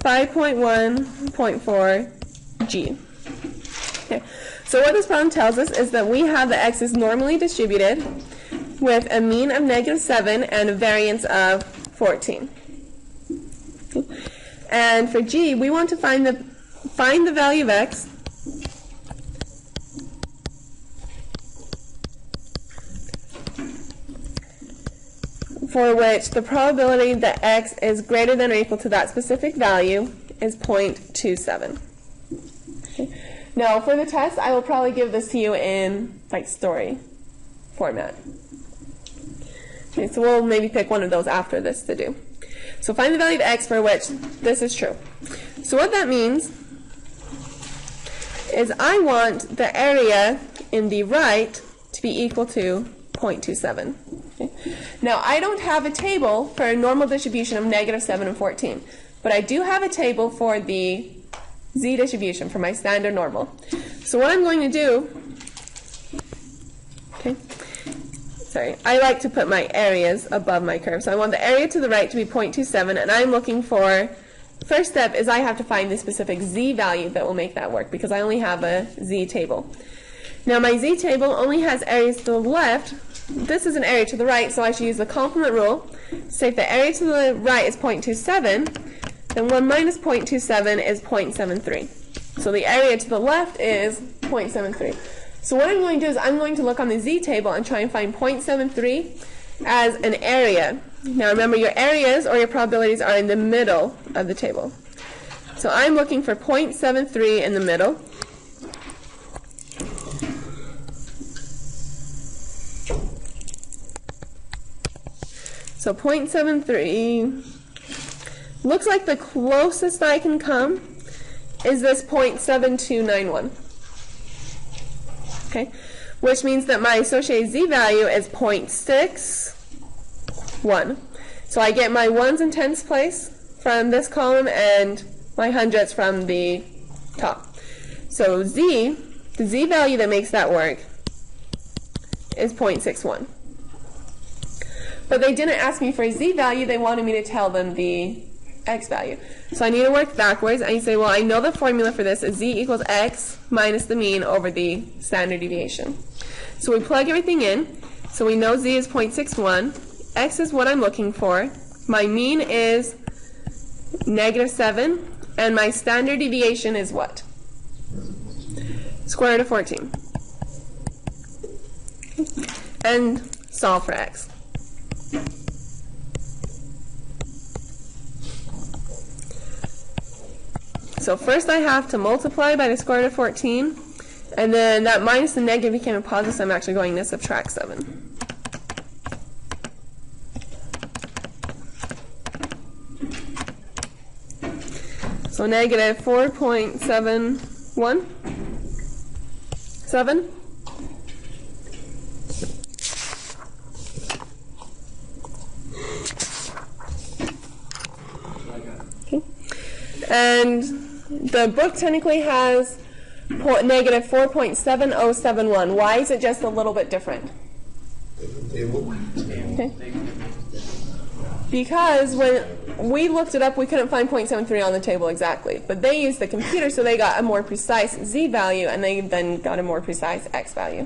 5.1.4 G. Okay. So what this problem tells us is that we have the x's normally distributed with a mean of -7 and a variance of 14. And for G, we want to find the value of x for which the probability that x is greater than or equal to that specific value is 0.27. Okay. Now, for the test, I will probably give this to you in like story format. Okay, so we'll maybe pick one of those after this to do. So find the value of x for which this is true. So what that means is I want the area in the right to be equal to 0.27. Okay. Now, I don't have a table for a normal distribution of -7 and 14, but I do have a table for the z distribution for my standard normal. So what I'm going to do, okay, sorry, I like to put my areas above my curve. So I want the area to the right to be 0.27, and I'm looking for, first step is I have to find the specific z value that will make that work, because I only have a z table. Now my z table only has areas to the left. This is an area to the right, so I should use the complement rule. Say if the area to the right is 0.27, then 1 minus 0.27 is 0.73. So the area to the left is 0.73. So what I'm going to do is I'm going to look on the z table and try and find 0.73 as an area. Now remember, your areas or your probabilities are in the middle of the table. So I'm looking for 0.73 in the middle. So 0.73 looks like the closest I can come is this 0.7291. Okay, which means that my associated z value is 0.61. So I get my ones and tens place from this column and my hundredths from the top. So z, the z value that makes that work is 0.61. But they didn't ask me for a z value, they wanted me to tell them the x value. So I need to work backwards, and you say, well, I know the formula for this is z equals x minus the mean over the standard deviation. So we plug everything in. So we know z is 0.61, x is what I'm looking for, my mean is -7, and my standard deviation is what? Square root of 14. And solve for x. So first I have to multiply by the square root of 14, and then that minus and negative became a positive, so I'm actually going to subtract 7. So negative 4.717. Okay. And the book technically has negative 4.7071. Why is it just a little bit different? Okay. Because when we looked it up, we couldn't find 0.73 on the table exactly. But they used the computer, so they got a more precise z value, and they then got a more precise x value.